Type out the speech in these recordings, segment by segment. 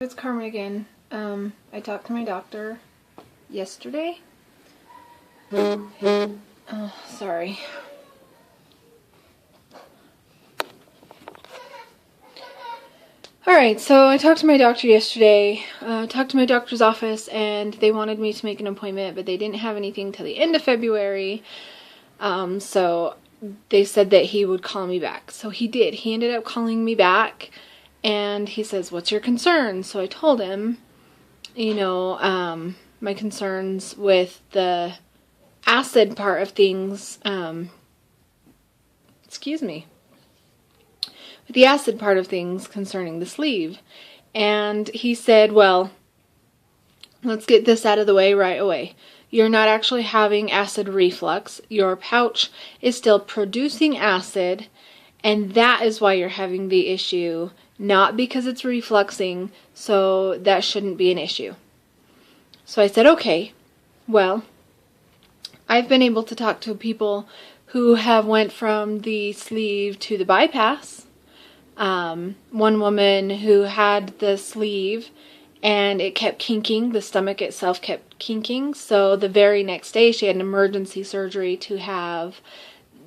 It's Carmen again. I talked to my doctor yesterday. Oh, sorry. Alright, so I talked to my doctor yesterday, talked to my doctor's office, and they wanted me to make an appointment, but they didn't have anything till the end of February, so they said that he would call me back. So he did. He ended up calling me back, and he says, "What's your concern?" So I told him, my concerns with the acid part of things, with the acid part of things concerning the sleeve. And he said, well, let's get this out of the way right away. You're not actually having acid reflux. Your pouch is still producing acid, and that is why you're having the issue, not because it's refluxing, so that shouldn't be an issue. So I said, okay, well, I've been able to talk to people who have went from the sleeve to the bypass. One woman who had the sleeve and it kept kinking, the stomach itself kept kinking, so the very next day she had an emergency surgery to have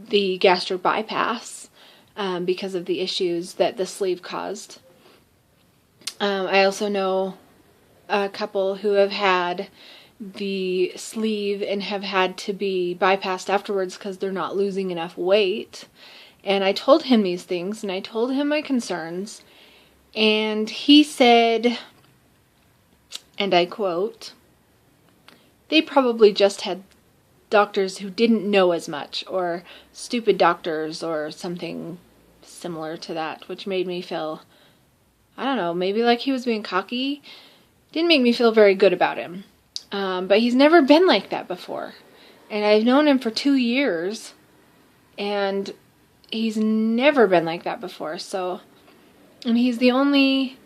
the gastric bypass because of the issues that the sleeve caused. I also know a couple who have had the sleeve and have had to be bypassed afterwards because they're not losing enough weight. And I told him these things, and I told him my concerns, and he said, and I quote, "They probably just had doctors who didn't know as much, or stupid doctors, or something similar to that," which made me feel, I don't know, maybe like he was being cocky. Didn't make me feel very good about him. But he's never been like that before. And I've known him for 2 years, and he's never been like that before. So, and he's the only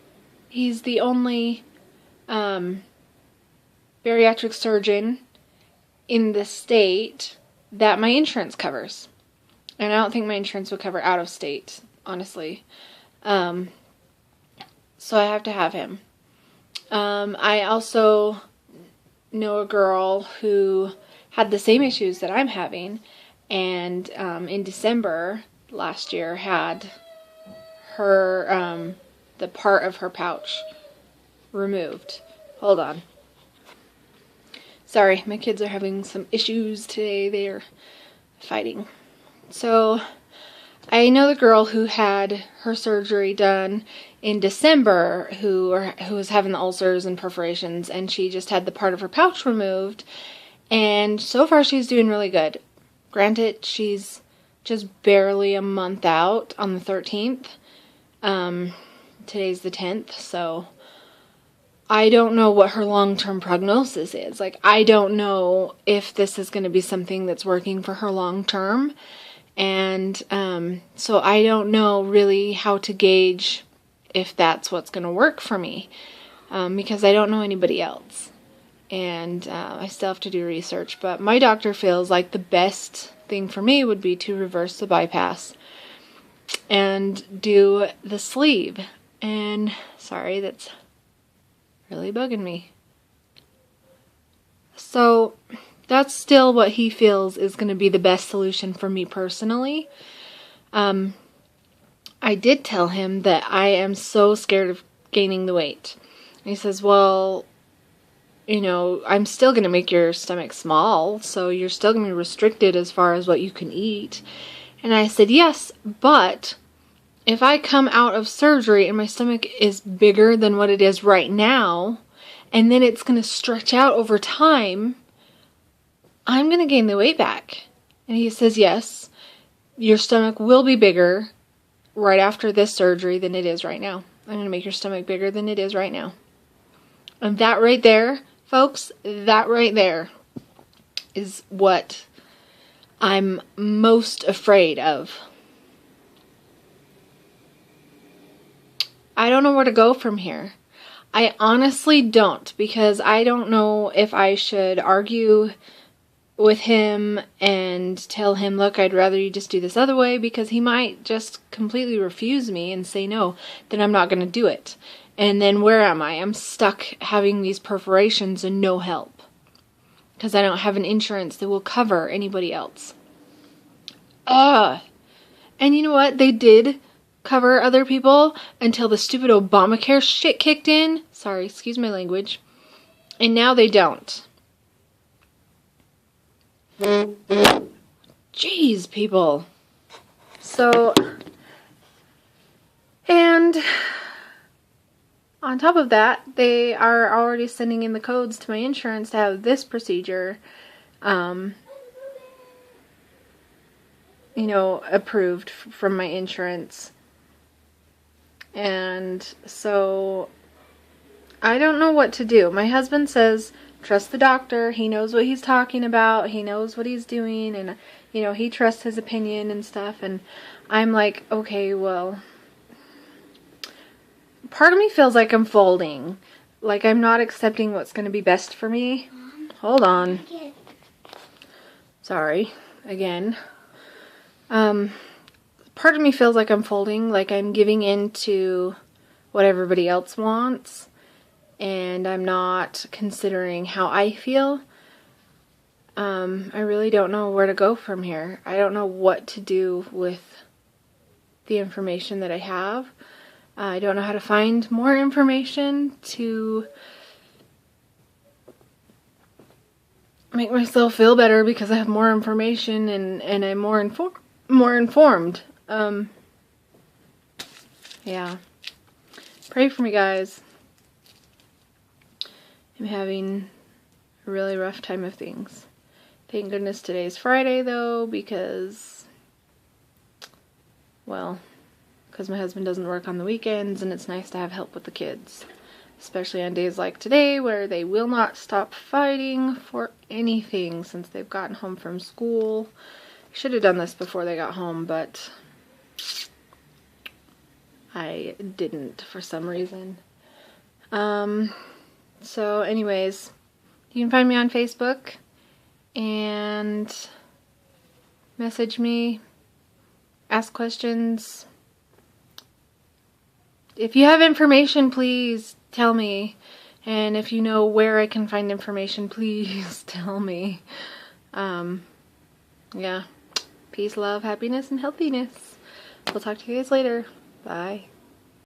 bariatric surgeon in the state that my insurance covers. And I don't think my insurance would cover out of state, honestly. So I have to have him. I also know a girl who had the same issues that I'm having, and in December last year had her the part of her pouch removed. Hold on. Sorry, my kids are having some issues today. They're fighting. So I know the girl who had her surgery done in December who was having the ulcers and perforations, and she just had the part of her pouch removed, and so far she's doing really good. Granted, she's just barely a month out on the 13th. Today's the 10th, so I don't know what her long-term prognosis is. Like, I don't know if this is going to be something that's working for her long-term. And so I don't know really how to gauge if that's what's going to work for me, because I don't know anybody else. And I still have to do research. But my doctor feels like the best thing for me would be to reverse the bypass and do the sleeve. And sorry, that's really bugging me. So that's still what he feels is going to be the best solution for me personally. I did tell him that I am so scared of gaining the weight. And he says, well, I'm still going to make your stomach small, so you're still going to be restricted as far as what you can eat. And I said, yes, but if I come out of surgery and my stomach is bigger than what it is right now, and then it's going to stretch out over time, I'm going to gain the weight back. And he says, yes, your stomach will be bigger right after this surgery than it is right now. I'm going to make your stomach bigger than it is right now. And that right there, folks, that right there is what I'm most afraid of. I don't know where to go from here. I honestly don't, because I don't know if I should argue with him and tell him, look, I'd rather you just do this other way, because he might just completely refuse me and say no, then I'm not going to do it. And then where am I? I'm stuck having these perforations and no help. Because I don't have an insurance that will cover anybody else. And you know what? They did cover other people until the stupid Obamacare shit kicked in. Sorry, excuse my language. And now they don't. Jeez, people. So, and on top of that, they are already sending in the codes to my insurance to have this procedure, approved from my insurance. And so I don't know what to do. My husband says, trust the doctor. He knows what he's talking about. He knows what he's doing. And, he trusts his opinion and stuff. And I'm like, okay, well, part of me feels like I'm folding. Like I'm not accepting what's going to be best for me. Hold on. Sorry. Again. Part of me feels like I'm folding. Like I'm giving in to what everybody else wants. And I'm not considering how I feel. I really don't know where to go from here. I don't know what to do with the information that I have. I don't know how to find more information to make myself feel better because I have more information and I'm more informed. Yeah. Pray for me, guys. I'm having a really rough time of things. Thank goodness today's Friday, though, because my husband doesn't work on the weekends, and it's nice to have help with the kids. Especially on days like today, where they will not stop fighting for anything since they've gotten home from school. I should have done this before they got home, but I didn't for some reason. So anyways, you can find me on Facebook and message me, ask questions. If you have information, please tell me. And if you know where I can find information, please tell me. Yeah. Peace, love, happiness, and healthiness. We'll talk to you guys later. Bye.